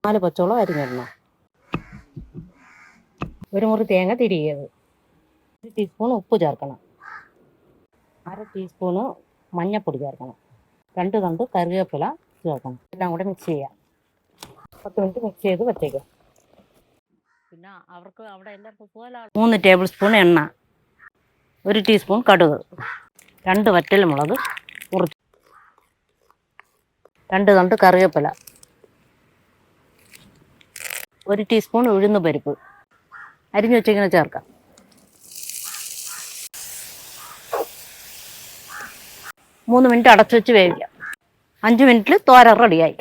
4 പച്ചമുളക് അരിഞ്ഞിടണം. ഒരു മുറി തേങ്ങ തിരിയത്. 1 ടീസ്പൂൺ ഉപ്പ് ചേർക്കണം. 1/2 ടീസ്പൂണ് മഞ്ഞൾപ്പൊടി ചേർക്കണം. 2 തണ്ട് കറിവേപ്പില ചേർക്കണം. എല്ലാം കൂടെ മിക്സ് ചെയ്യാം. 10 മിനിറ്റ് മിക്സ് ചെയ്ത് വെച്ചേക്കാം. പിന്നെ അവർക്ക് അവിടെ എല്ലാം 3 ടേബിൾ സ്പൂൺ എണ്ണ, 1 ടീസ്പൂൺ കടുക്, 2 വറ്റൽമുളക് മുറിച്ച്, 2 തണ്ട് കറിവേപ്പില, 1 ടീസ്പൂൺ ഉഴുന്ന് പരിപ്പ് അരിഞ്ഞു വെച്ചിങ്ങനെ ചേർക്കാം. 3 മിനിറ്റ് അടച്ചു വെച്ച് വേവിക്കാം. 5 മിനിറ്റിൽ തോരൻ റെഡിയായി.